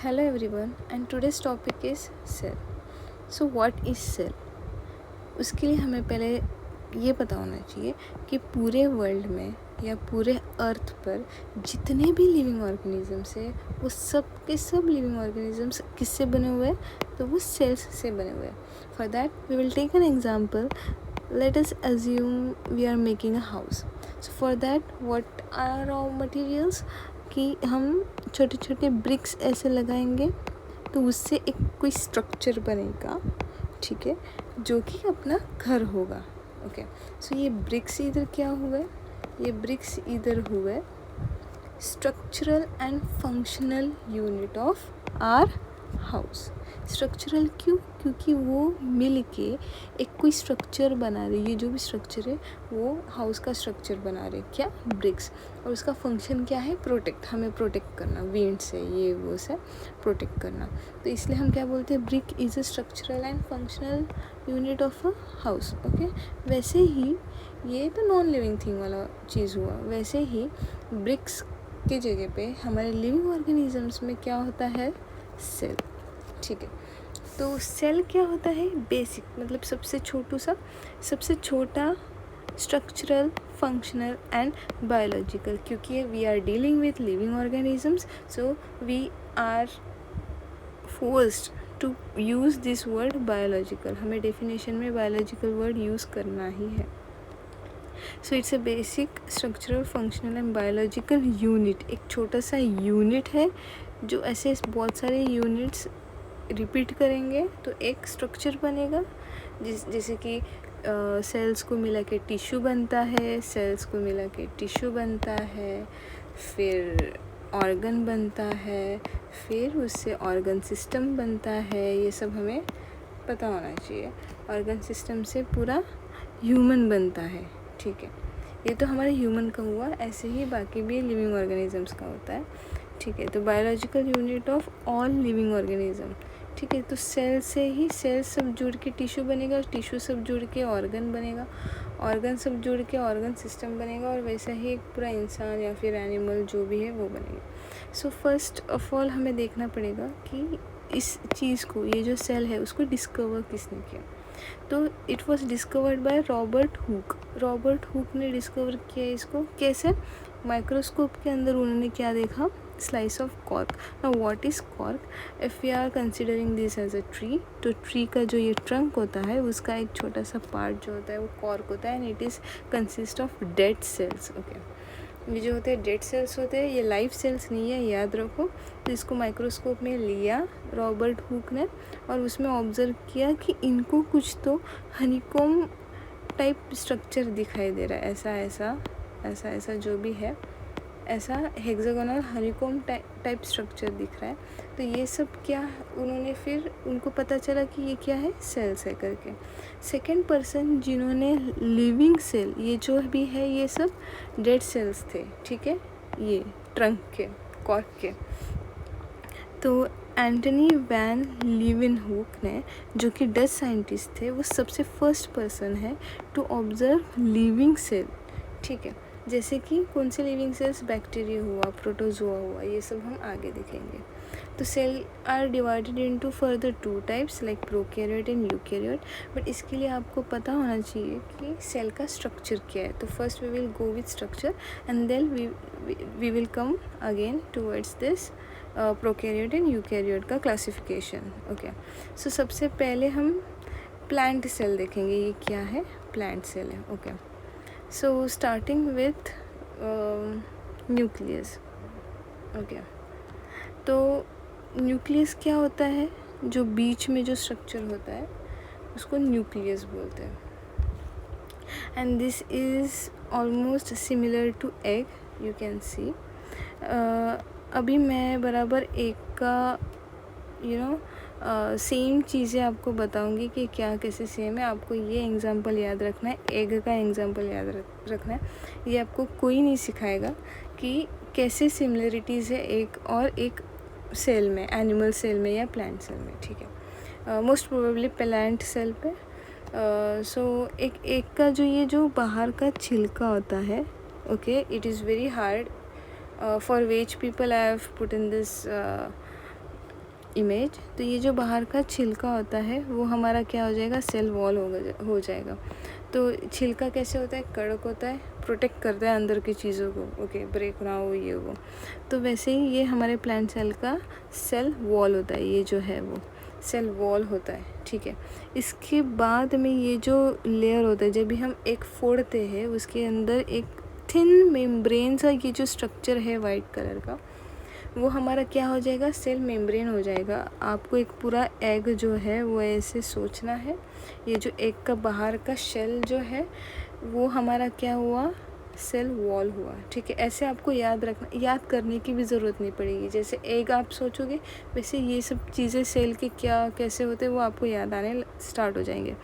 Hello everyone, and today's topic is cell. So what is cell? उसके लिए हमें पहले ये पता होना चाहिए कि पूरे वर्ल्ड में या पूरे अर्थ पर जितने भी लिविंग ऑर्गेनिजम्स है वो सब के सब लिविंग ऑर्गेनिजम्स किससे बने हुए हैं? तो वो सेल्स से बने हुए हैं. For that we will take an example. Let us assume we are making a house. So for that what are our materials? कि हम छोटे छोटे ब्रिक्स ऐसे लगाएंगे तो उससे एक कोई स्ट्रक्चर बनेगा, ठीक है, जो कि अपना घर होगा. ओके, सो ये ब्रिक्स इधर क्या हुए? ये ब्रिक्स इधर हुए structural and functional unit of our house. Structural क्यों? क्योंकि वो मिल के एक कोई स्ट्रक्चर बना रही है. जो भी स्ट्रक्चर है वो हाउस का स्ट्रक्चर बना रहे. क्या? ब्रिक्स. और उसका फंक्शन क्या है? प्रोटेक्ट. हमें प्रोटेक्ट करना विंड से, ये वो से प्रोटेक्ट करना. तो इसलिए हम क्या बोलते हैं? Brick is a structural and functional unit of a house. Okay, वैसे ही ये तो नॉन लिविंग थिंग वाला चीज़ हुआ. वैसे ही ब्रिक्स की जगह पे हमारे लिविंग ऑर्गेनिजम्स में क्या होता है? सेल. ठीक है, तो सेल क्या होता है? बेसिक मतलब सबसे छोटा स्ट्रक्चरल, फंक्शनल एंड बायोलॉजिकल. क्योंकि we are dealing with living organisms, so we are forced to use this word biological. हमें डेफिनेशन में बायोलॉजिकल वर्ड यूज़ करना ही है. So it's a basic structural, functional and biological unit. एक छोटा सा unit है जो ऐसे बहुत सारे यूनिट्स रिपीट करेंगे तो एक स्ट्रक्चर बनेगा. जैसे कि सेल्स को मिला के टिश्यू बनता है, सेल्स को मिला के टिश्यू बनता है, फिर ऑर्गन बनता है, फिर उससे ऑर्गन सिस्टम बनता है. ये सब हमें पता होना चाहिए. ऑर्गन सिस्टम से पूरा ह्यूमन बनता है. ठीक है, ये तो हमारे ह्यूमन का हुआ. ऐसे ही बाकी भी लिविंग ऑर्गेनिजम्स का होता है. ठीक है, तो biological unit of all living organism. ठीक है, तो सेल से ही सेल सब जुड़ के टिश्यू बनेगा, टिश्यू सब जुड़ के ऑर्गन बनेगा, ऑर्गन सब जुड़ के ऑर्गन सिस्टम बनेगा, और वैसा ही एक पूरा इंसान या फिर एनिमल जो भी है वो बनेगा. सो फर्स्ट ऑफ ऑल हमें देखना पड़ेगा कि इस चीज़ को, ये जो सेल है उसको डिस्कवर किसने किया. तो it was discovered by Robert Hooke. Robert Hooke ने डिस्कवर किया इसको. कैसे? माइक्रोस्कोप के अंदर उन्होंने क्या देखा? Slice of cork. Now what is cork? If we are considering this as a tree, तो ट्री का जो ये ट्रंक होता है उसका एक छोटा सा पार्ट जो होता है वो कॉर्क होता है, and it is consist of dead cells. Okay, ये जो होते हैं डेड सेल्स होते हैं, ये लाइव सेल्स नहीं है, याद रखो. तो इसको माइक्रोस्कोप में लिया रॉबर्ट हुक ने, और उसमें ऑब्ज़र्व किया कि इनको कुछ तो हनीकॉम टाइप स्ट्रक्चर दिखाई दे रहा है. ऐसा जो भी है, ऐसा हेक्सागोनल हनीकॉम टाइप स्ट्रक्चर दिख रहा है. तो ये सब क्या, उन्होंने फिर उनको पता चला कि ये क्या है? सेल्स है करके. सेकेंड पर्सन जिन्होंने लिविंग सेल, ये जो भी है ये सब डेड सेल्स थे. ठीक है, ये ट्रंक के, कॉर्क के. तो एंटनी वैन लीवेनहूक ने, जो कि डच साइंटिस्ट थे, वो सबसे फर्स्ट पर्सन है टू ऑब्जर्व लिविंग सेल. ठीक है, जैसे कि कौन से लिविंग सेल्स? बैक्टीरिया हुआ, प्रोटोजोआ हुआ, ये सब हम आगे देखेंगे. तो cell are divided into further two types like prokaryote and eukaryote. But इसके लिए आपको पता होना चाहिए कि सेल का स्ट्रक्चर क्या है. तो first we will go with structure and then we will come again towards this prokaryote and eukaryote का क्लासिफिकेशन. ओके, सो सबसे पहले हम प्लांट सेल देखेंगे. ये क्या है? प्लांट सेल है. Okay, so starting with nucleus. Okay, तो न्यूक्लियस क्या होता है? जो बीच में जो स्ट्रक्चर होता है उसको न्यूक्लियस बोलते हैं. And this is almost similar to egg, you can see. अभी मैं बराबर एक का सेम चीज़ें आपको बताऊंगी कि क्या कैसे सेम है. आपको ये एग्जांपल याद रखना है, एग का एग्जांपल याद रखना है. ये आपको कोई नहीं सिखाएगा कि कैसे सिमिलरिटीज़ है एक और एक सेल में, एनिमल सेल में या प्लांट सेल में. ठीक है, मोस्ट प्रोबेबली प्लांट सेल पे. सो एक का ये जो बाहर का छिलका होता है, okay, it is very hard, for which people I have put in this image, तो ये जो बाहर का छिलका होता है वो हमारा क्या हो जाएगा, सेल वॉल हो जाएगा। तो छिलका कैसे होता है, कड़क होता है, प्रोटेक्ट करता है अंदर की चीज़ों को, ओके, ब्रेक ना हो ये वो। तो वैसे ही ये हमारे प्लांट सेल का सेल वॉल होता है, ये जो है वो सेल वॉल होता है, ठीक है। इसके बाद में ये जो लेयर होता है, जब भी हम एक फोड़ते हैं उसके अंदर एक थिन मेम्ब्रेन सा ये जो स्ट्रक्चर है वाइट कलर का, वो हमारा क्या हो जाएगा, सेल मेम्ब्रेन हो जाएगा। आपको एक पूरा एग जो है वो ऐसे सोचना है, ये जो एग का बाहर का शेल जो है वो हमारा क्या हुआ, सेल वॉल हुआ, ठीक है। ऐसे आपको याद रखना, याद करने की भी ज़रूरत नहीं पड़ेगी। जैसे एग आप सोचोगे वैसे ये सब चीज़ें सेल के क्या कैसे होते हैं वो आपको याद आने स्टार्ट हो जाएंगे।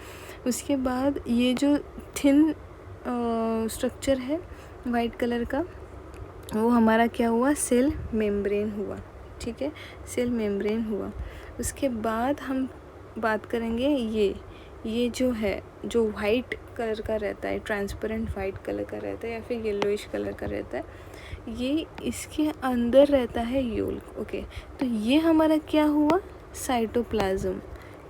उसके बाद ये जो थिन स्ट्रक्चर है वाइट कलर का, वो हमारा क्या हुआ, सेल मेम्ब्रेन हुआ, ठीक है, सेल मेम्ब्रेन हुआ। उसके बाद हम बात करेंगे ये जो है, जो वाइट कलर का रहता है, ट्रांसपेरेंट वाइट कलर का रहता है या फिर येलोइश कलर का रहता है, ये इसके अंदर रहता है योल्क, ओके। तो ये हमारा क्या हुआ, साइटोप्लाज्म।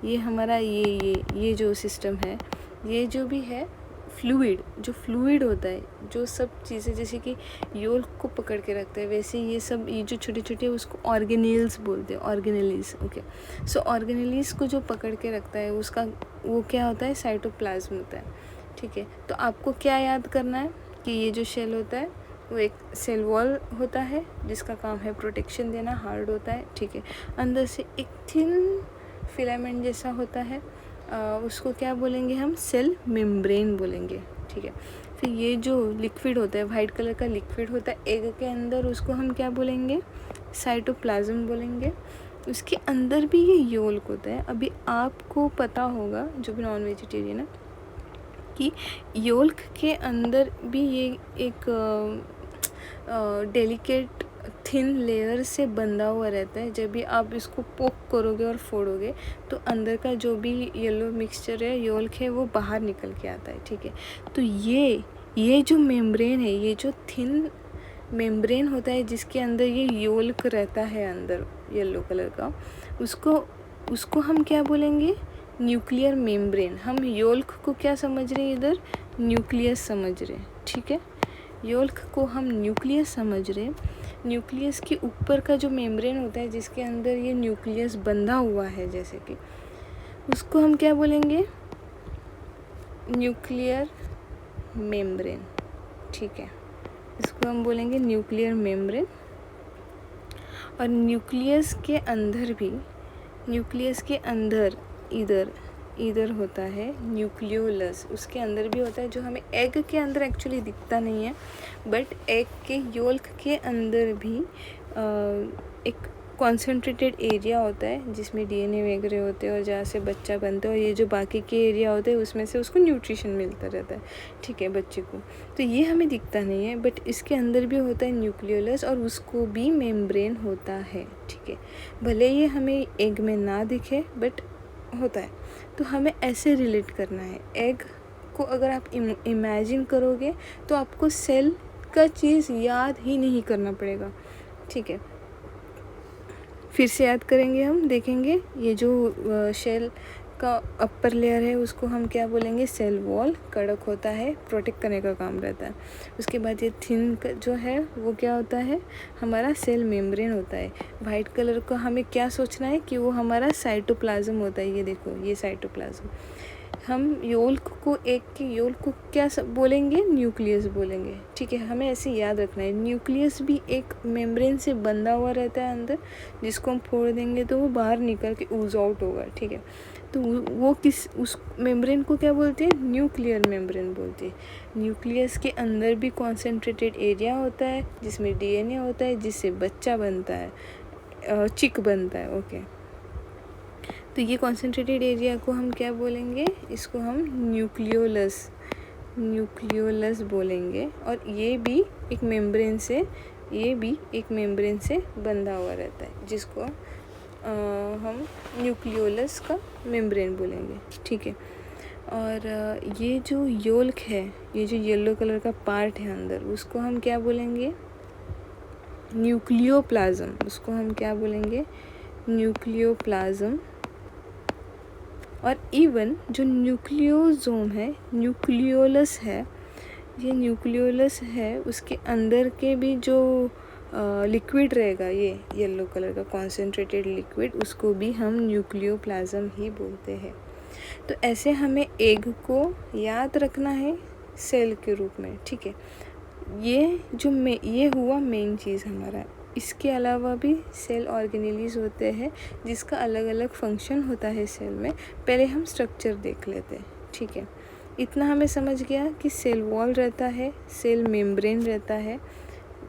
ये हमारा ये जो सिस्टम है, ये जो भी है फ्लूइड, जो फ्लूइड होता है, जो सब चीज़ें जैसे कि योल्क को पकड़ के रखते हैं, वैसे ये सब ये जो छोटे छोटे उसको ऑर्गेनेल्स बोलते हैं, ऑर्गेनेलिस, ओके। सो ऑर्गेनेलिस को जो पकड़ के रखता है उसका वो क्या होता है, साइटोप्लाज्म होता है, ठीक है। तो आपको क्या याद करना है कि ये जो शेल होता है वो एक सेल वॉल होता है जिसका काम है प्रोटेक्शन देना, हार्ड होता है, ठीक है। अंदर से एक थिन फिलामेंट जैसा होता है, उसको क्या बोलेंगे हम, सेल मेम्ब्रेन बोलेंगे, ठीक है। फिर ये जो लिक्विड होता है, वाइट कलर का लिक्विड होता है एग के अंदर, उसको हम क्या बोलेंगे, साइटोप्लाज्म बोलेंगे। उसके अंदर भी ये योल्क होता है। अभी आपको पता होगा जो भी नॉन वेजिटेरियन है कि योल्क के अंदर भी ये एक डेलिकेट थिन लेयर से बंधा हुआ रहता है। जब भी आप इसको पोक करोगे और फोड़ोगे तो अंदर का जो भी येलो मिक्सचर है, योल्क है, वो बाहर निकल के आता है, ठीक है। तो ये जो मेम्ब्रेन है, ये जो थिन मेम्ब्रेन होता है जिसके अंदर ये योल्क रहता है अंदर येलो कलर का, उसको हम क्या बोलेंगे, न्यूक्लियर मेम्ब्रेन। हम योल्क को क्या समझ रहे हैं इधर, न्यूक्लियस समझ रहे हैं, ठीक है। योल्क को हम न्यूक्लियस समझ रहे हैं। न्यूक्लियस के ऊपर का जो मेम्ब्रेन होता है जिसके अंदर ये न्यूक्लियस बंधा हुआ है, जैसे कि उसको हम क्या बोलेंगे, न्यूक्लियर मेम्ब्रेन, ठीक है। इसको हम बोलेंगे न्यूक्लियर मेम्ब्रेन। और न्यूक्लियस के अंदर भी, न्यूक्लियस के अंदर इधर होता है न्यूक्लियोलस, उसके अंदर भी होता है, जो हमें एग के अंदर एक्चुअली दिखता नहीं है, बट एग के योल्क के अंदर भी एक कॉन्सेंट्रेटेड एरिया होता है जिसमें डीएनए वगैरह होते हैं और जहाँ से बच्चा बनता है, और ये जो बाकी के एरिया होते हैं उसमें से उसको न्यूट्रिशन मिलता रहता है, ठीक है, बच्चे को। तो ये हमें दिखता नहीं है, बट इसके अंदर भी होता है न्यूक्लियोलस और उसको भी मेम्ब्रेन होता है, ठीक है। भले ये हमें एग में ना दिखे बट होता है। तो हमें ऐसे रिलेट करना है, एग को अगर आप इमेजिन करोगे तो आपको सेल का चीज़ याद ही नहीं करना पड़ेगा, ठीक है। फिर से याद करेंगे, हम देखेंगे ये जो शेल का अपर लेयर है उसको हम क्या बोलेंगे, सेल वॉल, कड़क होता है, प्रोटेक्ट करने का काम रहता है। उसके बाद ये थिन जो है वो क्या होता है, हमारा सेल मेम्ब्रेन होता है। वाइट कलर का हमें क्या सोचना है कि वो हमारा साइटोप्लाज्म होता है। ये देखो, ये साइटोप्लाज्म। हम योल्क को, एक के योल्क को क्या बोलेंगे, न्यूक्लियस बोलेंगे, ठीक है। हमें ऐसे याद रखना है। न्यूक्लियस भी एक मेम्ब्रेन से बंधा हुआ रहता है अंदर, जिसको हम फोड़ देंगे तो वो बाहर निकल के ऊज आउट होगा, ठीक है। तो वो उस मेम्ब्रेन को क्या बोलते हैं, न्यूक्लियर मेम्ब्रेन बोलते हैं। न्यूक्लियस के अंदर भी कॉन्सेंट्रेटेड एरिया होता है जिसमें डीएनए होता है, जिससे बच्चा बनता है, चिक बनता है, ओके। तो ये कॉन्सेंट्रेटेड एरिया को हम क्या बोलेंगे, इसको हम न्यूक्लियोलस बोलेंगे। और ये भी एक मेम्ब्रेन से बंधा हुआ रहता है, जिसको हम न्यूक्लियोलस का मेम्ब्रेन बोलेंगे, ठीक है। और ये जो योल्क है, ये जो येलो कलर का पार्ट है अंदर, उसको हम क्या बोलेंगे, न्यूक्लियोप्लाज्म। उसको हम क्या बोलेंगे, न्यूक्लियोप्लाज्म, और इवन जो न्यूक्लियोसोम है, न्यूक्लियोलस है, ये न्यूक्लियोलस है, उसके अंदर के भी जो लिक्विड रहेगा, ये येलो कलर का कॉन्सेंट्रेटेड लिक्विड, उसको भी हम न्यूक्लियोप्लाज्म ही बोलते हैं। तो ऐसे हमें एग को याद रखना है सेल के रूप में, ठीक है। ये हुआ मेन चीज़ हमारा। इसके अलावा भी सेल ऑर्गेनेलीज होते हैं जिसका अलग अलग फंक्शन होता है सेल में। पहले हम स्ट्रक्चर देख लेते हैं, ठीक है। इतना हमें समझ गया कि सेल वॉल रहता है, सेल मेम्ब्रेन रहता है,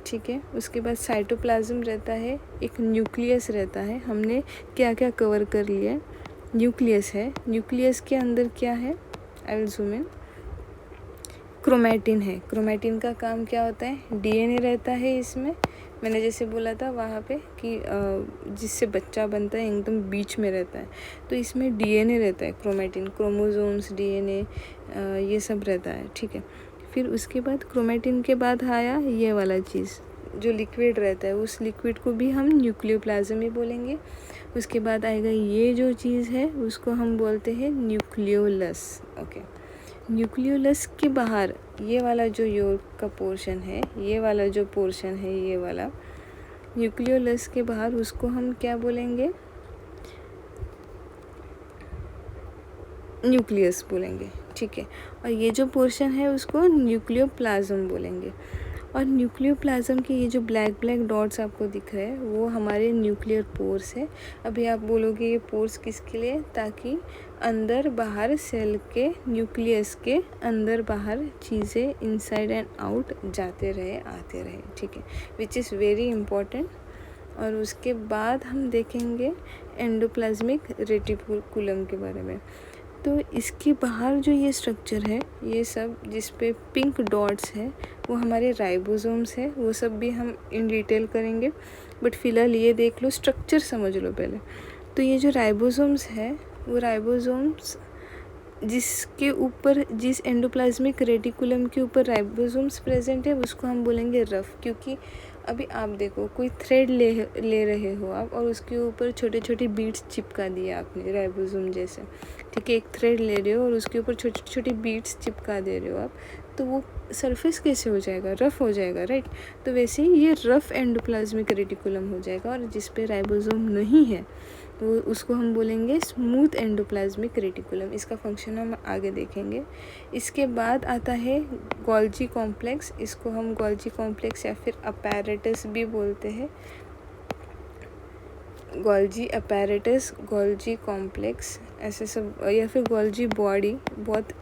ठीक है। उसके बाद साइटोप्लाज्म रहता है, एक न्यूक्लियस रहता है। हमने क्या क्या कवर कर लिया? न्यूक्लियस है, न्यूक्लियस के अंदर क्या है? I will zoom in. Chromatin है। क्रोमैटिन का काम क्या होता है? डीएनए रहता है इसमें। मैंने जैसे बोला था वहाँ पे कि जिससे बच्चा बनता है एकदम बीच में रहता है, तो इसमें डीएनए रहता है, क्रोमैटिन, क्रोमोसोम्स, डीएनए, ये सब रहता है, ठीक है। फिर उसके बाद क्रोमैटिन के बाद आया ये वाला चीज़ जो लिक्विड रहता है, उस लिक्विड को भी हम न्यूक्लियोप्लाज्म ही बोलेंगे। उसके बाद आएगा ये जो चीज़ है, उसको हम बोलते हैं न्यूक्लियोलस, ओके। न्यूक्लियोलस के बाहर ये वाला जो योल्क का पोर्शन है, ये वाला जो पोर्शन है, ये वाला न्यूक्लियोलस के बाहर, उसको हम क्या बोलेंगे? न्यूक्लियस बोलेंगे, ठीक है। और ये जो पोर्शन है उसको न्यूक्लियोप्लाज्म बोलेंगे। और न्यूक्लियोप्लाज्म के ये जो ब्लैक ब्लैक डॉट्स आपको दिख रहे हैं, वो हमारे न्यूक्लियर पोर्स है। अभी आप बोलोगे ये पोर्स किसके लिए? ताकि अंदर बाहर सेल के, न्यूक्लियस के अंदर बाहर चीज़ें इनसाइड एंड आउट जाते रहे, आते रहे, ठीक है, विच इज़ वेरी इम्पॉर्टेंट। और उसके बाद हम देखेंगे एंडोप्लाज्मिक रेटिकुलम के बारे में। तो इसके बाहर जो ये स्ट्रक्चर है, ये सब जिस पे पिंक डॉट्स है, वो हमारे राइबोसोम्स है। वो सब भी हम इन डिटेल करेंगे, बट फ़िलहाल ये देख लो, स्ट्रक्चर समझ लो पहले। तो ये जो राइबोसोम्स है, वो राइबोसोम्स जिसके ऊपर, जिस एंडोप्लाज्मिक रेटिकुलम के ऊपर राइबोसोम्स प्रेजेंट है, उसको हम बोलेंगे रफ। क्योंकि अभी आप देखो, कोई थ्रेड ले रहे हो आप, और उसके ऊपर छोटे छोटे बीड्स चिपका दिए आपने राइबोसोम जैसे, ठीक है। एक थ्रेड ले रहे हो और उसके ऊपर छोटे छोटे बीड्स चिपका दे रहे हो आप, तो वो सरफेस कैसे हो जाएगा? रफ़ हो जाएगा, राइट। तो वैसे ही ये रफ़ एंडोप्लाज्मिक रेटिकुलम हो जाएगा। और जिस पे राइबोसोम नहीं है, वो उसको हम बोलेंगे स्मूथ एंडोप्लाज्मिक रेटिकुलम। इसका फंक्शन हम आगे देखेंगे। इसके बाद आता है गोल्जी कॉम्प्लेक्स। इसको हम गोल्जी कॉम्प्लेक्स या फिर अपैरेटस भी बोलते हैं। गोल्जी अपैरेटस, गोल्जी कॉम्प्लेक्स, ऐसे सब, या फिर गोल्जी बॉडी, बहुत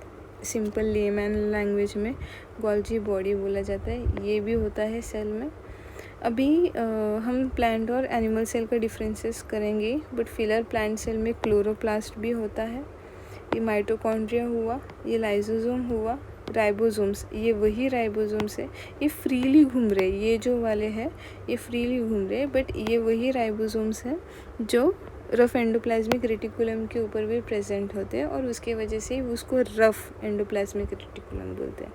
सिंपल लेमैन लैंग्वेज में गोल्जी बॉडी बोला जाता है। ये भी होता है सेल में। अभी हम प्लांट और एनिमल सेल का डिफरेंसेस करेंगे, बट फिलहाल प्लांट सेल में क्लोरोप्लास्ट भी होता है। ये माइटोकॉन्ड्रिया हुआ, ये लाइसोसोम हुआ, राइबोसोम्स, ये वही राइबोसोम्स है, ये फ्रीली घूम रहे, ये जो वाले हैं ये फ्रीली घूम रहे, बट ये वही राइबोसोम्स हैं जो रफ़ एंडोप्लाज्मिक रेटिकुलम के ऊपर भी प्रेजेंट होते हैं, और उसके वजह से उसको रफ़ एंडोप्लाज्मिक रेटिकुलम बोलते हैं।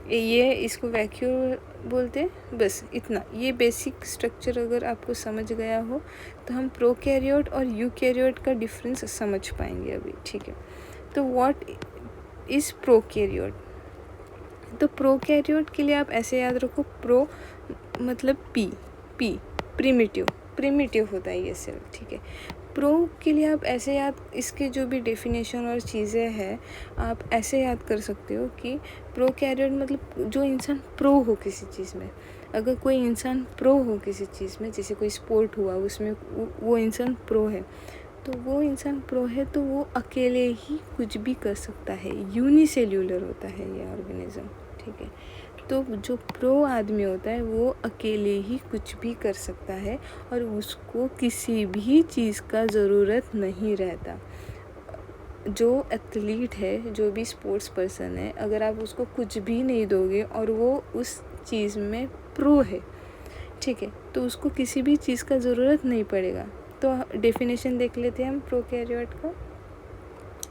ये इसको वैक्यूल बोलते हैं। बस इतना, ये बेसिक स्ट्रक्चर अगर आपको समझ गया हो तो हम प्रोकैरियोट और यूकैरियोट का डिफरेंस समझ पाएंगे अभी, ठीक है। तो व्हाट इज़ प्रोकैरियोट? तो प्रोकैरियोट के लिए आप ऐसे याद रखो, प्रो मतलब पी प्रिमिटिव होता है ये सेल, ठीक है। प्रो के लिए आप ऐसे याद, इसके जो भी डेफिनेशन और चीज़ें हैं आप ऐसे याद कर सकते हो कि प्रोकैरियोट मतलब जो इंसान प्रो हो किसी चीज़ में। अगर कोई इंसान प्रो हो किसी चीज़ में, जैसे कोई स्पोर्ट हुआ, उसमें वो इंसान प्रो है, तो वो इंसान प्रो है तो वो अकेले ही कुछ भी कर सकता है। यूनिसेल्यूलर होता है ये ऑर्गेनिज्म, ठीक है। तो जो प्रो आदमी होता है वो अकेले ही कुछ भी कर सकता है और उसको किसी भी चीज़ का ज़रूरत नहीं रहता। जो एथलीट है, जो भी स्पोर्ट्स पर्सन है, अगर आप उसको कुछ भी नहीं दोगे और वो उस चीज़ में प्रो है, ठीक है, तो उसको किसी भी चीज़ का ज़रूरत नहीं पड़ेगा। तो डेफिनेशन देख लेते हैं हम प्रोकैरियोट का।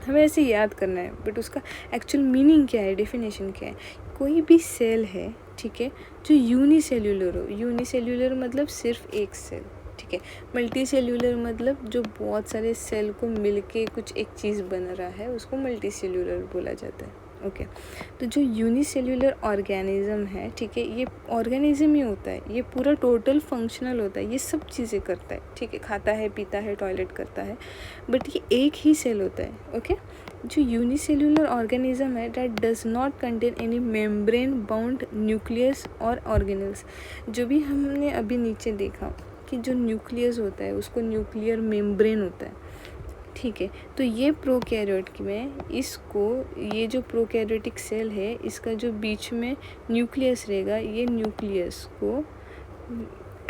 हमें ऐसे याद करना है, बट उसका एक्चुअल मीनिंग क्या है, डेफिनेशन क्या है। कोई भी सेल है, ठीक है, जो यूनिसेल्यूलर हो। यूनिसेल्यूलर मतलब सिर्फ एक सेल, ठीक ठीक है। मल्टी सेल्यूलर मतलब जो बहुत सारे सेल को मिलके कुछ एक चीज़ बन रहा है उसको मल्टी सेल्यूलर बोला जाता है। ओके तो जो यूनिसेल्यूलर ऑर्गेनिज्म है, ठीक है, ये ऑर्गेनिज्म ही होता है, ये पूरा टोटल फंक्शनल होता है, ये सब चीज़ें करता है, ठीक है, खाता है, पीता है, टॉयलेट करता है, बट ये एक ही सेल होता है। ओके जो यूनिसेल्यूलर ऑर्गेनिज्म है that does not contain any membrane bound nucleus और ऑर्गेनल्स। जो भी हमने अभी नीचे देखा कि जो न्यूक्लियस होता है उसको न्यूक्लियर मेम्ब्रेन होता है, ठीक है। तो ये प्रोकैरियोट में इसको, ये जो प्रोकैरियोटिक सेल है इसका जो बीच में न्यूक्लियस रहेगा, ये न्यूक्लियस को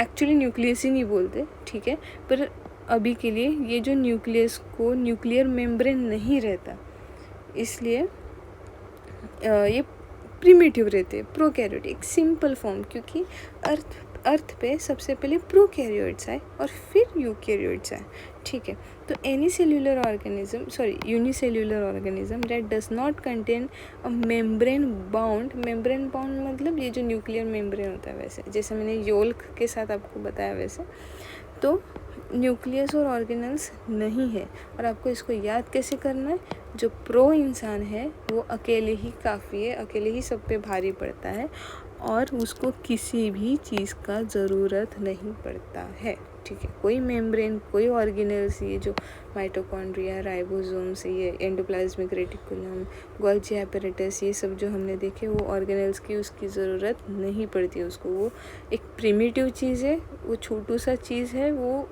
एक्चुअली न्यूक्लियस ही नहीं बोलते, ठीक है, पर अभी के लिए ये जो न्यूक्लियस को न्यूक्लियर मेम्ब्रेन नहीं रहता, इसलिए ये प्रिमिटिव रहते हैं, प्रोकैरियोटिक सिंपल फॉर्म, क्योंकि अर्थ पे सबसे पहले प्रोकैरियोट्स आए और फिर यूकैरियोट्स आए, ठीक है। तो any cellular organism, sorry unicellular organism that does not contain a membrane bound मतलब ये जो न्यूक्लियर मेम्ब्रेन होता है, वैसे जैसे मैंने योल्क के साथ आपको बताया वैसे, तो न्यूक्लियस और ऑर्गेनल्स नहीं है। और आपको इसको याद कैसे करना है, जो प्रो इंसान है वो अकेले ही काफ़ी है, अकेले ही सब पे भारी पड़ता है और उसको किसी भी चीज़ का ज़रूरत नहीं पड़ता है, ठीक है। कोई मेम्ब्रेन, कोई ऑर्गेनल्स, ये जो माइटोकॉन्ड्रिया, राइबोसोम्स, ये एंडोप्लाज्मिक रेटिकुलम, गोल्जी एपैरेटस, ये सब जो हमने देखे वो ऑर्गेनल्स की उसकी ज़रूरत नहीं पड़ती है उसको। वो एक प्रिमिटिव चीज़ है, वो छोटू सा चीज़ है, वो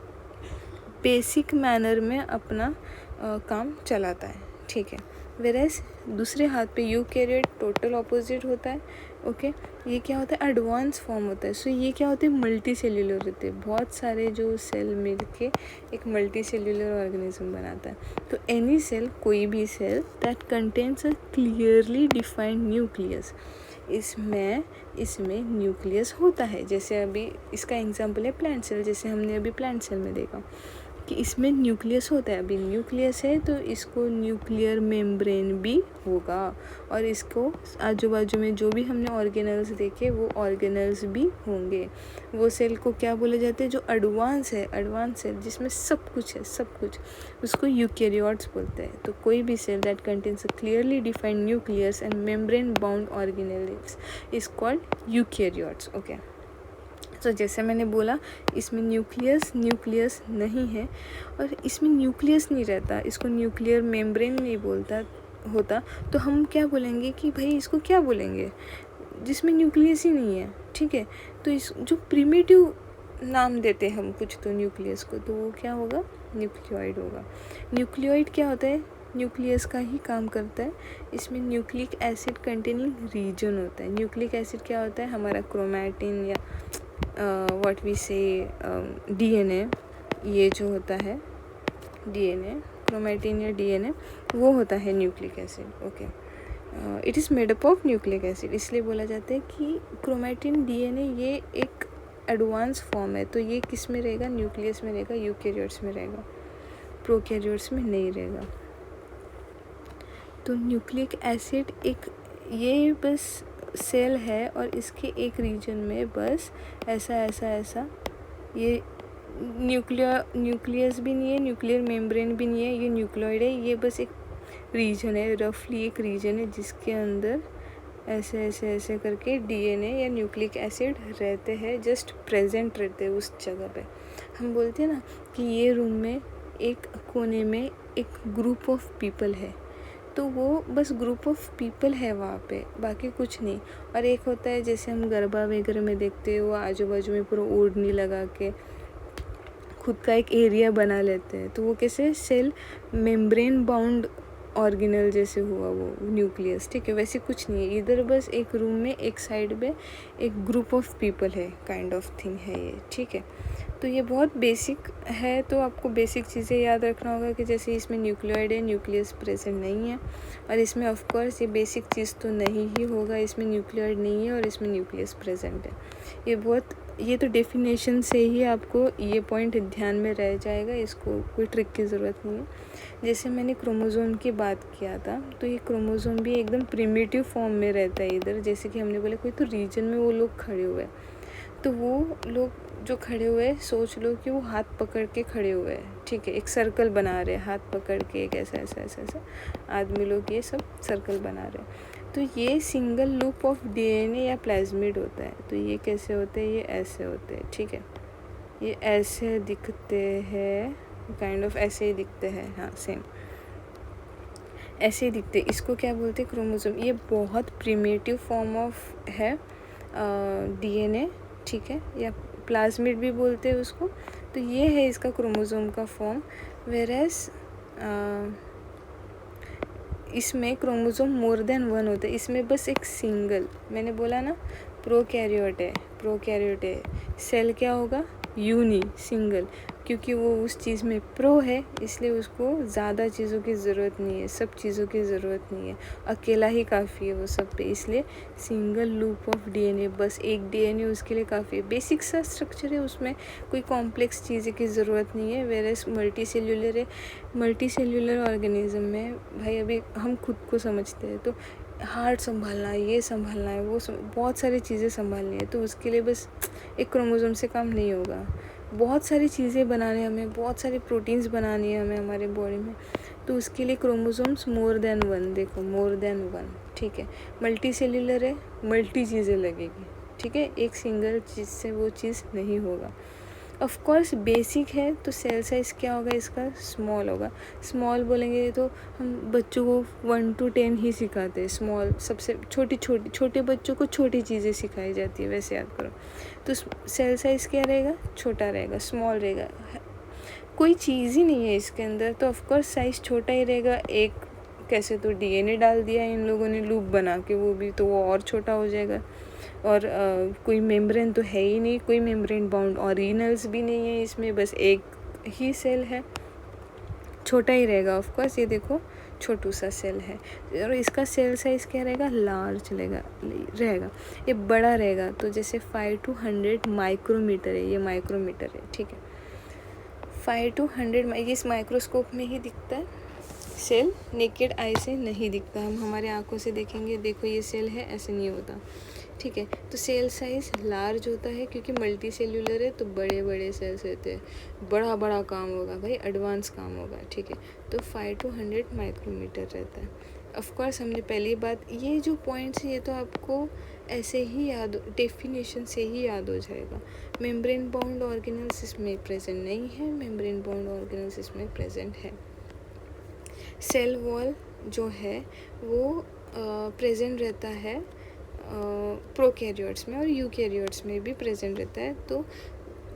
बेसिक मैनर में अपना काम चलाता है, ठीक है। वेरएस दूसरे हाथ पे यूकैरियोट टोटल ऑपोजिट होता है। ओके ये क्या होता है, एडवांस फॉर्म होता है। सो ये क्या होते हैं, मल्टी सेल्यूलर होते हैं, बहुत सारे जो सेल मिलके एक मल्टी सेल्यूलर ऑर्गेनिज्म बनाता है। तो एनी सेल, कोई भी cell that contains a clearly defined nucleus, इसमें न्यूक्लियस होता है। जैसे अभी इसका एग्जांपल है प्लांट सेल, जैसे हमने अभी प्लांट सेल में देखा कि इसमें न्यूक्लियस होता है। अभी न्यूक्लियस है तो इसको न्यूक्लियर मेम्ब्रेन भी होगा, और इसको आजू बाजू में जो भी हमने ऑर्गेनल्स देखे वो ऑर्गेनल्स भी होंगे। वो सेल को क्या बोले जाते हैं, जो एडवांस है, एडवांस सेल जिसमें सब कुछ है, सब कुछ, उसको यूकैरियोट्स बोलते हैं। तो कोई भी cell that contains a clearly defined nucleus and membrane bound organelles is called eukaryotes. Okay तो जैसे मैंने बोला इसमें न्यूक्लियस नहीं है, और इसमें न्यूक्लियस नहीं रहता, इसको न्यूक्लियर मेम्ब्रेन नहीं बोलता होता, तो हम क्या बोलेंगे कि भाई इसको क्या बोलेंगे, जिसमें न्यूक्लियस ही नहीं है, ठीक है। तो इस जो प्रिमिटिव नाम देते हैं हम कुछ तो न्यूक्लियस को, तो वो क्या होगा, न्यूक्लियोइड होगा। न्यूक्लियोइड क्या होता है, न्यूक्लियस का ही काम करता है। इसमें न्यूक्लिक एसिड कंटेनिंग रीजन होता है। न्यूक्लिक एसिड क्या होता है, हमारा क्रोमैटिन या व्हाट वी से डीएनए, ये जो होता है डीएनए, क्रोमैटिन या डीएनए, वो होता है nucleic acid. Okay it is made up of nucleic acid, इसलिए बोला जाता है कि क्रोमैटिन डीएनए ये एक एडवांस फॉर्म है। तो ये किस में रहेगा, न्यूक्लियस में रहेगा, यूकैरियोट्स में रहेगा, प्रोकैरियोट्स में नहीं रहेगा। तो न्यूक्लिक एसिड एक, ये बस सेल है और इसके एक रीजन में बस ऐसा ये न्यूक्लियस भी नहीं है, न्यूक्लियर मेम्ब्रेन भी नहीं है, ये न्यूक्लियोइड है, ये बस एक रीजन है, रफली एक रीजन है जिसके अंदर ऐसे करके डीएनए या न्यूक्लिक एसिड रहते हैं, जस्ट प्रेजेंट रहते हैं उस जगह पे। हम बोलते हैं ना कि ये रूम में एक कोने में एक ग्रुप ऑफ पीपल है, तो वो बस ग्रुप ऑफ पीपल है वहाँ पे, बाकी कुछ नहीं। और एक होता है जैसे हम गरबा वगैरह में देखते हैं, वो आजू बाजू में पूरा ओढ़नी लगा के खुद का एक एरिया बना लेते हैं, तो वो कैसे सेल मेम्ब्रेन बाउंड ऑर्गेनल जैसे हुआ वो न्यूक्लियस, ठीक है। वैसे कुछ नहीं है इधर, बस एक रूम में एक साइड पे एक ग्रुप ऑफ पीपल है, काइंड ऑफ थिंग है ये, ठीक है। तो ये बहुत बेसिक है, तो आपको बेसिक चीज़ें याद रखना होगा कि जैसे इसमें न्यूक्लियोइड है, न्यूक्लियस प्रेजेंट नहीं है, और इसमें ऑफ कोर्स ये बेसिक चीज़ तो नहीं ही होगा, इसमें न्यूक्लियोइड नहीं है और इसमें न्यूक्लियस प्रेजेंट है। ये तो डेफिनेशन से ही आपको ये पॉइंट ध्यान में रह जाएगा, इसको कोई ट्रिक की ज़रूरत नहीं है। जैसे मैंने क्रोमोज़ोम की बात किया था, तो ये क्रोमोज़ोम भी एकदम प्रिमिटिव फॉर्म में रहता है इधर, जैसे कि हमने बोला कोई तो रीजन में वो लोग खड़े हुए हैं, तो वो लोग जो खड़े हुए हैं, सोच लो कि वो हाथ पकड़ के खड़े हुए हैं, ठीक है, एक सर्कल बना रहे हैं हाथ पकड़ के, एक ऐसा ऐसा ऐसा ऐसा आदमी लोग ये सब सर्कल बना रहे हैं। तो ये सिंगल लूप ऑफ डीएनए या प्लाज्मिड होता है। तो ये कैसे होते हैं, ये ऐसे होते हैं, ठीक है, ये ऐसे दिखते हैं, काइंड ऑफ ऐसे ही दिखते हैं, हाँ सेम ऐसे ही दिखते हैं। इसको क्या बोलते हैं, क्रोमोसोम। ये बहुत प्रिमिटिव फॉर्म ऑफ है डीएनए, ठीक है, या प्लाज्मिड भी बोलते हैं उसको। तो ये है इसका क्रोमोसोम का फॉर्म। वेरएस इसमें क्रोमोसोम मोर देन वन होता है, इसमें बस एक सिंगल, मैंने बोला ना प्रोकैरियोट है। सेल क्या होगा, यूनी, सिंगल, क्योंकि वो उस चीज़ में प्रो है इसलिए उसको ज़्यादा चीज़ों की ज़रूरत नहीं है, सब चीज़ों की ज़रूरत नहीं है, अकेला ही काफ़ी है वो सब पे, इसलिए सिंगल लूप ऑफ डीएनए, बस एक डीएनए उसके लिए काफ़ी है। बेसिक सा स्ट्रक्चर है, उसमें कोई कॉम्प्लेक्स चीज़ें की ज़रूरत नहीं है। वेरएस मल्टी सेल्यूलर है, मल्टी सेल्यूलर ऑर्गेनिज्म में भाई अभी हम खुद को समझते हैं, तो हार्ट संभालना है, ये संभालना है, वो बहुत सारी चीज़ें संभालनी है, तो उसके लिए बस एक क्रोमोसोम से काम नहीं होगा। बहुत सारी चीज़ें बनाने हमें, बहुत सारी प्रोटीन्स बनानी है हमें हमारे बॉडी में, तो उसके लिए क्रोमोसोम्स मोर देन वन, देखो मोर देन वन, ठीक है। मल्टी सेल्यूलर है, मल्टी चीज़ें लगेगी, ठीक है, एक सिंगल चीज़ से वो चीज़ नहीं होगा। ऑफ कोर्स बेसिक है, तो सेल साइज़ क्या होगा इसका, स्मॉल होगा। स्मॉल बोलेंगे तो हम बच्चों को 1 to 10 ही सिखाते हैं, स्मॉल सबसे छोटे बच्चों को छोटी चीज़ें सिखाई जाती है, वैसे याद करो। तो सेल साइज़ क्या रहेगा, छोटा रहेगा, स्मॉल रहेगा, कोई चीज़ ही नहीं है इसके अंदर, तो ऑफ कोर्स साइज़ छोटा ही रहेगा। एक कैसे तो डीएनए डाल दिया इन लोगों ने लूप बना के, वो भी तो वो और छोटा हो जाएगा। और कोई मेम्ब्रेन तो है ही नहीं, कोई मेम्ब्रेन बाउंड ऑर्गेनल्स भी नहीं है इसमें, बस एक ही सेल है, छोटा ही रहेगा। ऑफ कोर्स ये देखो छोटू सा सेल है, और इसका सेल साइज़ क्या रहेगा, लार्ज रहेगा, ये बड़ा रहेगा। तो जैसे 5 to 100 माइक्रोमीटर है, ये माइक्रोमीटर है, ठीक है, 5 to 100 ये इस माइक्रोस्कोप में ही दिखता है। सेल नेकेड आई से नहीं दिखता, हम हमारे आंखों से देखेंगे, देखो ये सेल है, ऐसे नहीं होता, ठीक है। तो सेल साइज़ लार्ज होता है क्योंकि मल्टी सेल्यूलर है, तो बड़े बड़े सेल्स रहते हैं, बड़ा बड़ा काम होगा भाई, एडवांस काम होगा, ठीक है। तो 5 to 100 माइक्रोमीटर रहता है। ऑफकोर्स हमने पहली बात, ये जो पॉइंट्स ये तो आपको ऐसे ही याद, डेफिनेशन से ही याद हो जाएगा। मेम्ब्रेन बाउंड ऑर्गेनल्स इसमें प्रेजेंट नहीं है, मेम्ब्रेन बाउंड ऑर्गेनल्स इसमें प्रेजेंट है। सेल वॉल जो है वो प्रेजेंट रहता है प्रोकैरियोट्स में, और यूकैरियोट्स में भी प्रेजेंट रहता है, तो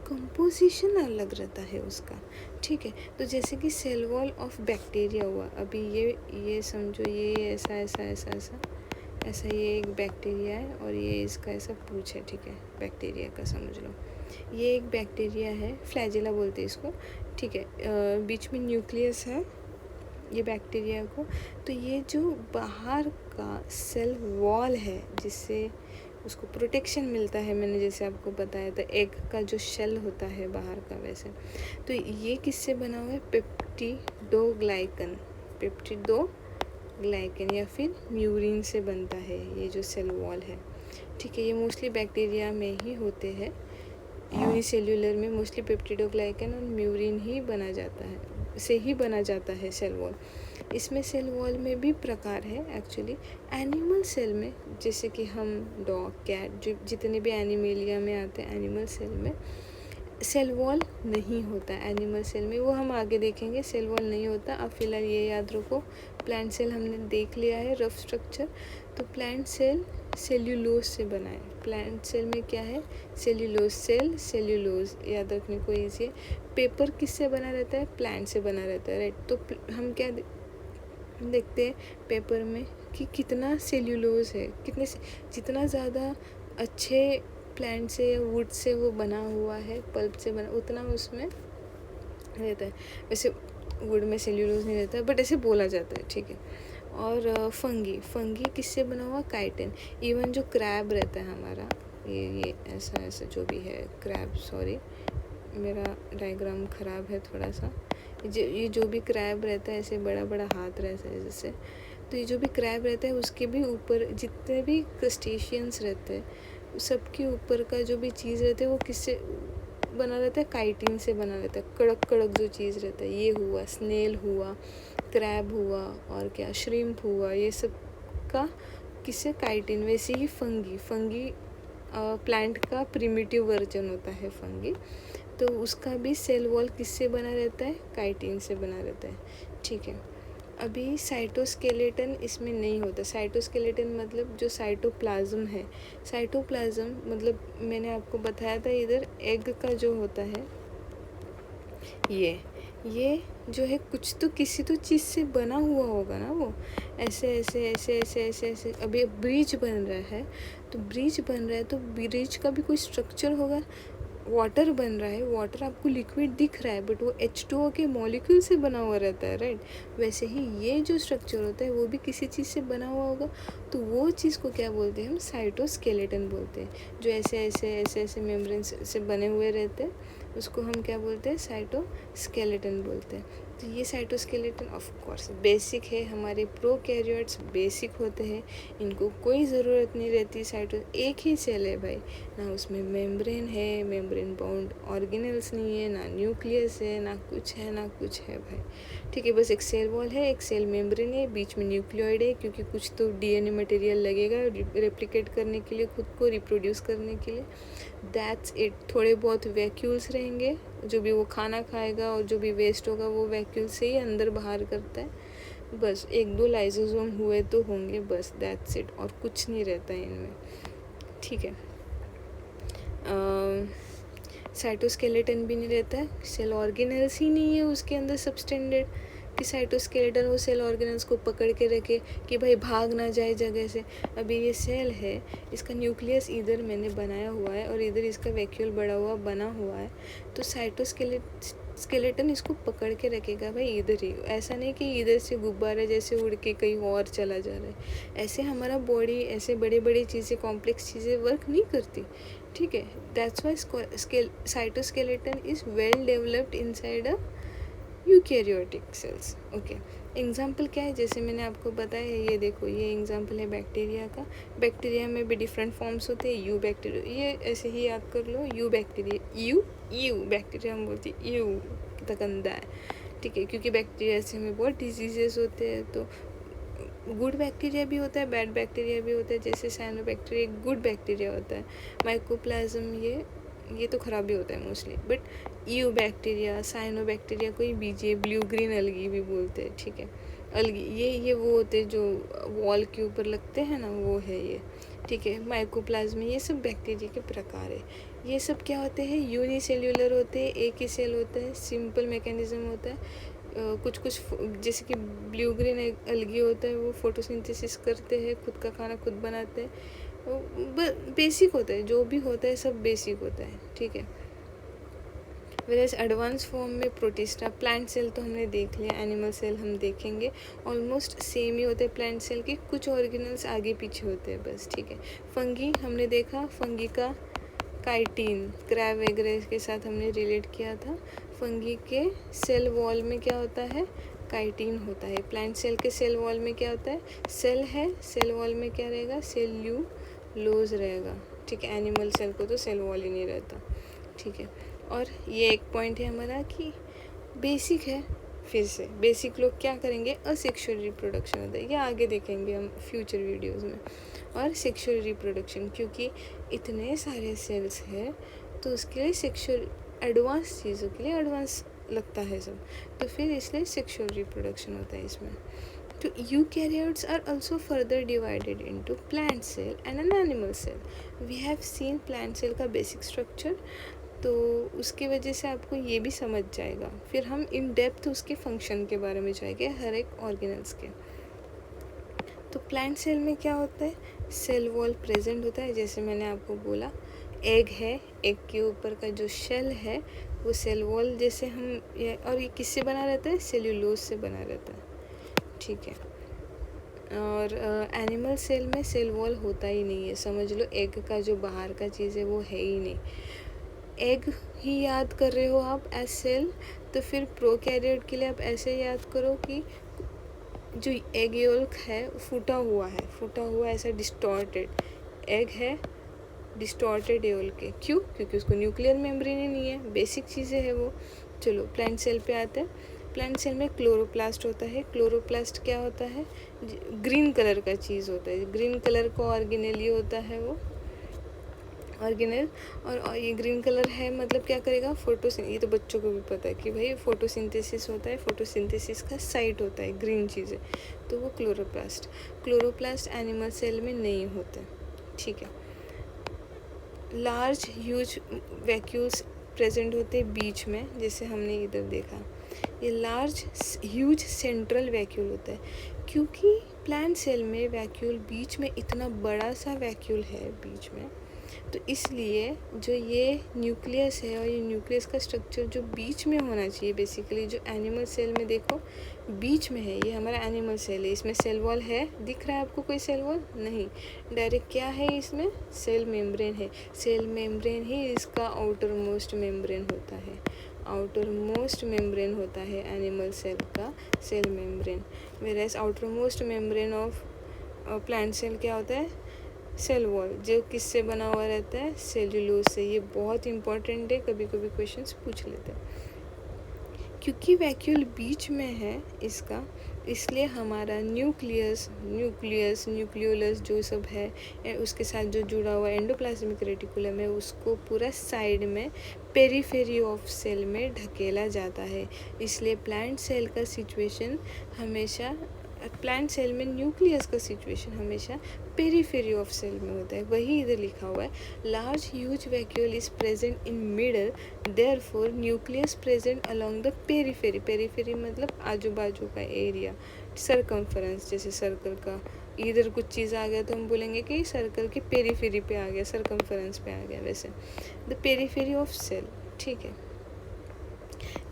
कंपोजिशन अलग रहता है उसका, ठीक है। तो जैसे कि सेल वॉल ऑफ बैक्टीरिया हुआ, अभी ये समझो, ये ऐसा ऐसा ऐसा ऐसा ऐसा, ये एक बैक्टीरिया है और ये इसका ऐसा पूंछ है, ठीक है, बैक्टीरिया का समझ लो। ये एक बैक्टीरिया है, फ्लैजेला बोलते हैं इसको, ठीक है, बीच में न्यूक्लियस है ये बैक्टीरिया को। तो ये जो बाहर का सेल वॉल है जिससे उसको प्रोटेक्शन मिलता है, मैंने जैसे आपको बताया था एग का जो शेल होता है बाहर का, वैसे तो ये किससे बना हुआ है, पेप्टिडोग्लाइकन या फिर म्यूरिन से बनता है ये जो सेल वॉल है, ठीक है। ये मोस्टली बैक्टीरिया में ही होते हैं, यूनिसेल्यूलर में मोस्टली पेप्टिडोग्लाइकन और म्यूरिन ही बना जाता है, से ही बना जाता है सेल वॉल। इसमें सेल वॉल में भी प्रकार है एक्चुअली। एनिमल सेल में जैसे कि हम डॉग, कैट, जो जितने भी एनिमेलिया में आते हैं, एनिमल सेल में सेल वॉल नहीं होता। एनिमल सेल में वो हम आगे देखेंगे, सेल वॉल नहीं होता। अब फिलहाल ये याद रखो, प्लांट सेल हमने देख लिया है रफ स्ट्रक्चर। तो प्लांट सेल सेल्यूलोज से बना है। प्लांट सेल में क्या है, सेल्यूलोज, सेल्यूलोज याद रखने को ईजी है। पेपर किससे बना रहता है, प्लांट से बना रहता है, राइट। तो हम क्या देखते हैं पेपर में कि कितना सेल्यूलोज है, जितना ज़्यादा अच्छे प्लांट से या वुड से वो बना हुआ है, पल्प से बना, उतना उसमें रहता है। वैसे वुड में सेल्यूलोज नहीं रहता, बट ऐसे बोला जाता है, ठीक है। और फंगी किससे बना हुआ, काइटिन। इवन जो क्रैब रहता है हमारा, ये ऐसा जो भी है क्रैब, सॉरी मेरा डायग्राम ख़राब है थोड़ा सा। ये जो भी क्रैब रहता है, ऐसे बड़ा बड़ा हाथ रहता है जैसे, तो ये जो भी क्रैब रहता है उसके भी ऊपर जितने भी क्रस्टेशियंस रहते हैं, सबके ऊपर का जो भी चीज़ रहते हैं वो किससे, बना रहता है, काइटिन से बना रहता है, कड़क कड़क जो चीज़ रहता है, ये हुआ स्नेल हुआ, क्रैब हुआ, और क्या श्रिम्प हुआ, ये सब का किससे, काइटिन। वैसे ही फंगी प्लांट का प्रिमिटिव वर्जन होता है फंगी, तो उसका भी सेल वॉल किससे बना रहता है, काइटिन से बना रहता है, ठीक है। अभी साइटोस्केलेटन इसमें नहीं होता। साइटोस्केलेटन मतलब जो साइटोप्लाज्म है, साइटोप्लाज्म मतलब मैंने आपको बताया था इधर एग का जो होता है, ये जो है कुछ तो किसी तो चीज़ से बना हुआ होगा ना, वो ऐसे ऐसे ऐसे ऐसे ऐसे ऐसे। अभी ब्रिज बन रहा है, तो ब्रिज बन रहा है तो ब्रिज का भी कोई स्ट्रक्चर होगा। वाटर बन रहा है, वाटर आपको लिक्विड दिख रहा है, बट वो H2O के मॉलिक्यूल से बना हुआ रहता है, राइट। वैसे ही ये जो स्ट्रक्चर होता है वो भी किसी चीज़ से बना हुआ होगा, तो वो चीज़ को क्या बोलते हैं हम, साइटोस्केलेटन बोलते हैं। जो ऐसे ऐसे ऐसे ऐसे मेम्ब्रेन से बने हुए रहते हैं, उसको हम क्या बोलते हैं, साइटोस्केलेटन बोलते हैं। तो ये साइटोस्केलेटन ऑफ कोर्स बेसिक है, हमारे प्रोकैरियोट्स बेसिक होते हैं, इनको कोई ज़रूरत नहीं रहती। एक ही सेल है भाई, ना उसमें मेम्ब्रेन है, मेम्ब्रेन बाउंड ऑर्गेनेल्स नहीं है, ना न्यूक्लियस है, ना कुछ है, ना कुछ है भाई, ठीक है। बस एक सेल वॉल है, एक सेल मेम्ब्रेन है, बीच में न्यूक्लियोइड है, क्योंकि कुछ तो DNA मटेरियल लगेगा रेप्लिकेट करने के लिए, खुद को रिप्रोड्यूस करने के लिए, दैट्स इट। थोड़े बहुत वैक्यूल्स रहेंगे, जो भी वो खाना खाएगा और जो भी वेस्ट होगा वो वैक्यूल से ही अंदर बाहर करता है, बस एक दो लाइसोसोम हुए तो होंगे, बस दैट्स इट, और कुछ नहीं रहता है इनमें, ठीक है। साइटोस्केलेटन भी नहीं रहता है, सेल ऑर्गेनेल्स ही नहीं है उसके अंदर सबस्टेंडेड कि साइटोस्केलेटन वो सेल ऑर्गेनेल्स को पकड़ के रखे कि भाई भाग ना जाए जगह से। अभी ये सेल है, इसका न्यूक्लियस इधर मैंने बनाया हुआ है और इधर इसका वैक्यूल बड़ा हुआ बना हुआ है, तो साइटोस्केलेटन इसको पकड़ के रखेगा भाई इधर ही। ऐसा नहीं कि इधर से गुब्बारे जैसे उड़ के कहीं और चला जा रहा है, ऐसे हमारा बॉडी ऐसे बड़ी बड़ी चीज़ें, कॉम्प्लेक्स चीज़ें वर्क नहीं करती, ठीक है। That's why cytoskeleton is well developed inside a eukaryotic cells, okay. Example क्या है, जैसे मैंने आपको बताया है, ये देखो ये एग्जाम्पल है बैक्टीरिया का। बैक्टीरिया में भी डिफरेंट फॉर्म्स होते हैं, यू बैक्टीरिया, ये ऐसे ही याद कर लो, यू बैक्टीरिया, यू बैक्टीरिया हम बोलते हैं, यू कितना गंदा है, ठीक है, क्योंकि बैक्टीरिया से हमें बहुत डिजीजेस होते हैं। तो गुड बैक्टीरिया भी होता है, बैड बैक्टीरिया भी होता है, जैसे साइनोबैक्टीरिया गुड बैक्टीरिया होता है, माइकोप्लाज्म ये तो ख़राब भी होता है mostly, but you bacteria, cyanobacteria कोई बीजे, ब्लू ग्रीन अलगी भी बोलते हैं, ठीक है। अलगी ये वो होते हैं जो वॉल के ऊपर लगते हैं ना, वो है ये, ठीक है। माइकोप्लाज्म, ये सब बैक्टीरिया के प्रकार है। ये सब क्या होते हैं, यूनिसेल्यूलर होते हैं, एक ही सेल होता है, सिंपल मैकेनिज्म होता है। कुछ जैसे कि ब्लू ग्रीन अलगी होता है, वो फोटोसिंथेसिस करते हैं, खुद का खाना खुद बनाते हैं, बेसिक होता है, जो भी होता है सब बेसिक होता है, ठीक है। वेरएज एडवांस फॉर्म में प्रोटिस्टा, प्लांट सेल तो हमने देख लिया, एनिमल सेल हम देखेंगे, ऑलमोस्ट सेम ही होते हैं प्लांट सेल के, कुछ ऑर्गेनल्स आगे पीछे होते हैं बस, ठीक है। फंगी हमने देखा, फंगी का काइटिन, क्रैब वगैरह के साथ हमने रिलेट किया था। फंगी के सेल वॉल में क्या होता है, काइटिन होता है। प्लांट सेल के सेल वॉल में क्या होता है, सेल है, सेल वॉल में क्या रहेगा, सेल्यूलोज रहेगा, ठीक है। एनिमल सेल को तो सेल वॉल ही नहीं रहता, ठीक है। और ये एक पॉइंट है हमारा कि बेसिक है, फिर से बेसिक लोग क्या करेंगे, असेक्सुअल रिप्रोडक्शन होता है, ये आगे देखेंगे हम फ्यूचर वीडियोस में। और सेक्सुअल रिप्रोडक्शन, क्योंकि इतने सारे सेल्स हैं तो उसके लिए सेक्सुअल एडवांस चीज़ों के लिए एडवांस लगता है सब, तो फिर इसलिए सेक्सुअल रिप्रोडक्शन होता है इसमें। तो eukaryotes are also further divided into plant cell and an animal cell. We have seen plant cell का basic structure, तो उसकी वजह से आपको ये भी समझ जाएगा। फिर हम इन डेप्थ उसके फंक्शन के बारे में जाएंगे, हर एक ऑर्गेनल्स के। तो प्लांट सेल में क्या होता है, सेल वॉल प्रेजेंट होता है, जैसे मैंने आपको बोला एग है, एग के ऊपर का जो शेल है वो सेल वॉल जैसे हम और ये किससे बना रहता है, सेल्यूलोज से बना रहता है, ठीक है। और एनिमल सेल में सेल वॉल होता ही नहीं है, समझ लो एग का जो बाहर का चीज़ है वो है ही नहीं। एग ही याद कर रहे हो आप एज सेल, तो फिर प्रोकैरियोट के लिए आप ऐसे याद करो कि जो एग योल्क है फूटा हुआ ऐसा डिस्टॉर्टेड एग है, डिस्टॉर्टेड है बोल के, क्यों? क्योंकि उसको न्यूक्लियर मेम्ब्रेन ही नहीं है, बेसिक चीज़ें हैं वो। चलो प्लांट सेल पे आते हैं। प्लांट सेल में क्लोरोप्लास्ट होता है। क्लोरोप्लास्ट क्या होता है? ग्रीन कलर का चीज़ होता है, ग्रीन कलर का ऑर्गेनेल होता है वो, ऑर्गेनेल। और ये ग्रीन कलर है मतलब क्या करेगा? ये तो बच्चों को भी पता है कि भाई फोटोसिंथेसिस होता है, फोटोसिंथेसिस का साइट होता है ग्रीन चीज़ें, तो वो क्लोरोप्लास्ट। क्लोरोप्लास्ट एनिमल सेल में नहीं होते, ठीक है। लार्ज ह्यूज वैक्यूल्स प्रेजेंट होते हैं बीच में, जैसे हमने इधर देखा। ये लार्ज ह्यूज सेंट्रल वैक्यूल होता है, क्योंकि प्लांट सेल में वैक्यूल बीच में इतना बड़ा सा वैक्यूल है बीच में, तो इसलिए जो ये न्यूक्लियस है और ये न्यूक्लियस का स्ट्रक्चर जो बीच में होना चाहिए, बेसिकली जो एनिमल सेल में देखो बीच में है, ये हमारा एनिमल सेल है, इसमें सेल वॉल है, दिख रहा है आपको कोई सेल वॉल? नहीं, डायरेक्ट क्या है इसमें? सेल मेम्ब्रेन है। सेल मेम्ब्रेन ही इसका आउटर मोस्ट मेम्ब्रेन होता है, आउटर मोस्ट मेम्ब्रेन होता है एनिमल सेल का cell membrane. Whereas outermost membrane of plant cell क्या होता है? सेल वॉल, जो किससे बना हुआ रहता है? सेल्यूलोज से। ये बहुत इंपॉर्टेंट है, कभी कभी क्वेश्चंस पूछ लेते हैं। क्योंकि वैक्यूल बीच में है इसका, इसलिए हमारा न्यूक्लियोलस जो सब है, उसके साथ जो जुड़ा हुआ एंडोप्लाज्मिक रेटिकुलम है, उसको पूरा साइड में पेरीफेरी ऑफ सेल में ढकेला जाता है। इसलिए प्लांट सेल का सिचुएशन हमेशा, प्लांट सेल में न्यूक्लियस का सिचुएशन हमेशा पेरीफेरी ऑफ सेल में होता है। वही इधर लिखा हुआ है, large huge vacuole is present in middle, therefore nucleus present along the periphery. Periphery मतलब आजू बाजू का एरिया, सरकमफरेंस, जैसे सर्कल का इधर कुछ चीज़ आ गया तो हम बोलेंगे कि सर्कल की पेरीफेरी पे आ गया, सरकमफरेंस पे आ गया, वैसे द पेरीफेरी ऑफ सेल, ठीक है।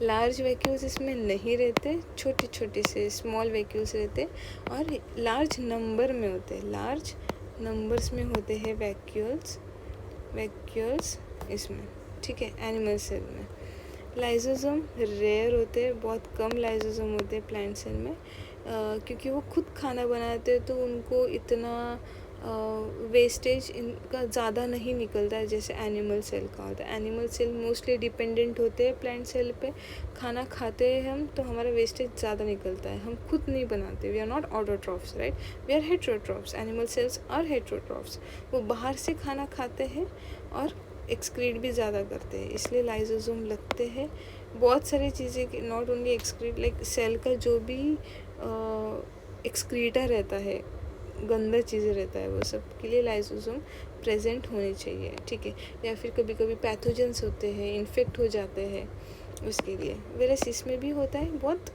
लार्ज वैक्यूल्स इसमें नहीं रहते, छोटे छोटे से स्मॉल वैक्यूल्स रहते और लार्ज नंबर में होते हैं, लार्ज नंबर्स में होते हैं वैक्यूल्स इसमें, ठीक है, एनिमल सेल में। लाइजोसोम रेयर होते हैं, बहुत कम लाइजोसोम होते हैं प्लांट सेल में, क्योंकि वो खुद खाना बनाते हैं तो उनको इतना वेस्टेज इनका ज़्यादा नहीं निकलता है जैसे एनिमल सेल का होता है। एनिमल सेल मोस्टली डिपेंडेंट होते हैं प्लांट सेल पे, खाना खाते हैं हम तो हमारा वेस्टेज ज़्यादा निकलता है, हम खुद नहीं बनाते, we are not autotrophs, right, we are heterotrophs. Animal cells are heterotrophs, वो बाहर से खाना खाते हैं और एक्सक्रीट भी ज़्यादा करते हैं, इसलिए लाइजोसोम लगते हैं। बहुत सारी चीज़ें, not only excrete, like cell का जो भी एक्सक्रीटा रहता है, गंदा चीज़ें रहता है, वो सब के लिए लाइसोसोम प्रेजेंट होने चाहिए, ठीक है। या फिर कभी कभी पैथोजेंस होते हैं, इन्फेक्ट हो जाते हैं, उसके लिए। वेरस इसमें भी होता है, बहुत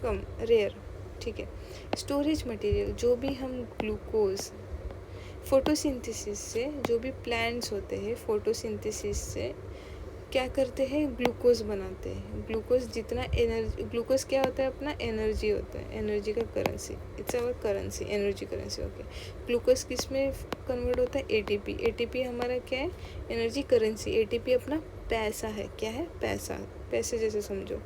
कम, रेयर, ठीक है। स्टोरेज मटेरियल, जो भी हम ग्लूकोज फोटोसिंथेसिस से, जो भी प्लांट्स होते हैं फोटोसिंथेसिस से क्या करते हैं? ग्लूकोज बनाते हैं। ग्लूकोज जितना एनर्जी, ग्लूकोज क्या होता है? अपना एनर्जी होता है, एनर्जी का currency, it's our currency, energy currency, okay. Glucose किस में कन्वर्ट होता है? एटीपी। एटीपी हमारा क्या है? Energy currency. एटीपी अपना पैसा है, क्या है? पैसा, पैसे जैसे समझो।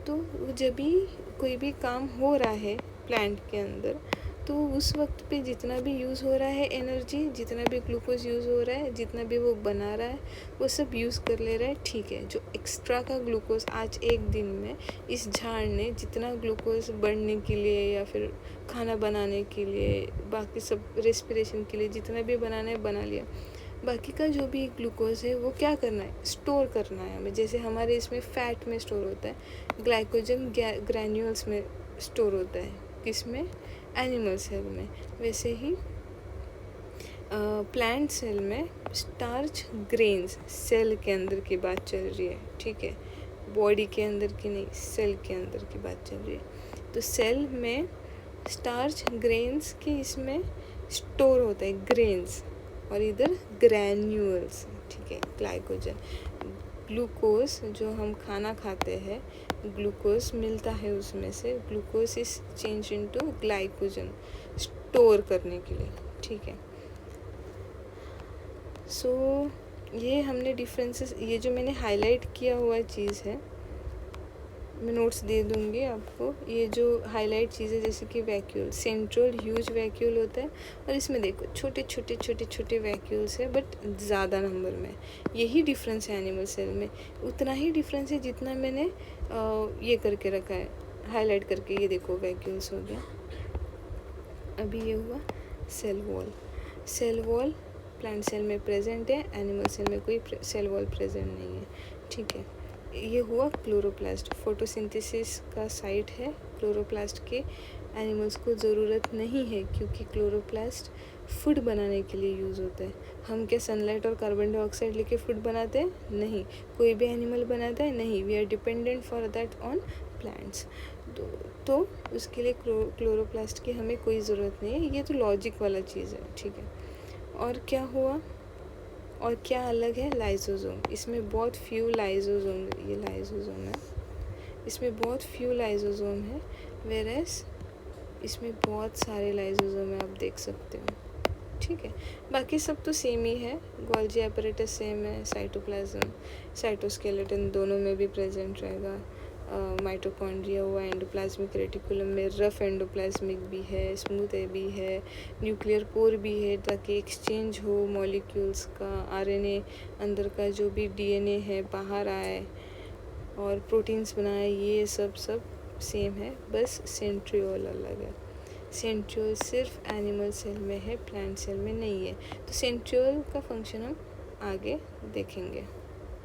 तो जब भी कोई भी काम हो रहा है प्लांट के अंदर, तो उस वक्त पे जितना भी यूज़ हो रहा है एनर्जी, जितना भी ग्लूकोज यूज़ हो रहा है, जितना भी वो बना रहा है, वो सब यूज़ कर ले रहा है, ठीक है। जो एक्स्ट्रा का ग्लूकोज आज एक दिन में इस झाड़ ने जितना ग्लूकोज बढ़ने के लिए या फिर खाना बनाने के लिए, बाकी सब रेस्पिरेशन के लिए जितना भी बनाना है बना लिया, बाकी का जो भी ग्लूकोज है वो क्या करना है? स्टोर करना है हमें। जैसे हमारे इसमें फ़ैट में स्टोर होता है, ग्लाइकोजन ग्रैन्यूल्स में स्टोर होता है, किस में? एनिमल सेल में। वैसे ही प्लांट सेल में स्टार्च ग्रेन्स, सेल के अंदर की बात चल रही है, ठीक है, बॉडी के अंदर की नहीं, सेल के अंदर की बात चल रही है। तो सेल में स्टार्च ग्रेन्स के इसमें स्टोर होता है, ग्रेन्स, और इधर ग्रैन्यूल्स, ठीक है, ग्लाइकोजन। ग्लूकोज जो हम खाना खाते हैं, ग्लूकोज मिलता है उसमें से, glucose is change into glycogen, store करने के लिए, ठीक है। सो ये हमने डिफरेंसेस, ये जो मैंने हाईलाइट किया हुआ चीज़ है, मैं नोट्स दे दूँगी आपको। ये जो हाईलाइट चीज़ें जैसे कि वैक्यूल, सेंट्रल ह्यूज वैक्यूल होता है और इसमें देखो छोटे छोटे छोटे छोटे वैक्यूल्स है बट ज़्यादा नंबर में। यही डिफरेंस है एनिमल सेल में, उतना ही डिफरेंस है जितना मैंने ये करके रखा है, हाईलाइट करके। ये देखो वैक्यूल्स हो गया। अभी ये हुआ cell wall. Cell wall plant cell में प्रेजेंट है, एनिमल सेल में कोई सेल वॉल प्रेजेंट नहीं है, ठीक है। ये हुआ क्लोरोप्लास्ट, फोटोसिंथेसिस का साइट है क्लोरोप्लास्ट के। एनिमल्स को ज़रूरत नहीं है क्योंकि क्लोरोप्लास्ट फूड बनाने के लिए यूज़ होता है। हम क्या सनलाइट और कार्बन डाइऑक्साइड लेके फूड बनाते हैं? नहीं। कोई भी एनिमल बनाता है? नहीं। We are dependent for that on plants. तो उसके लिए क्लोरोप्लास्ट की हमें कोई ज़रूरत नहीं है। ये तो लॉजिक वाला चीज़ है, ठीक है। और क्या हुआ, और क्या अलग है? लाइसोसोम। इसमें बहुत फ्यू लाइसोसोम, ये लाइसोसोम है, इसमें बहुत फ्यू लाइसोसोम है, वेरएस इसमें बहुत सारे लाइसोसोम है, आप देख सकते हो, ठीक है। बाकी सब तो सेम ही है, गोल्जी एपरेटस सेम है, साइटोप्लाज्म साइटोस्केलेटन दोनों में भी प्रेजेंट रहेगा। माइटोकॉन्ड्रिया हुआ, एंडोप्लाज्मिक रेटिकुलम में रफ एंडोप्लाज्मिक भी है, स्मूथ भी है, न्यूक्लियर पोर भी है ताकि एक्सचेंज हो मॉलिक्यूल्स का, आरएनए अंदर का जो भी डीएनए है बाहर आए और प्रोटीन्स बनाए, ये सब सेम है, बस सेंट्रियोल अलग है। सेंट्रियोल सिर्फ एनिमल सेल में है, प्लांट सेल में नहीं है। तो सेंट्रियोल का फंक्शन हम आगे देखेंगे।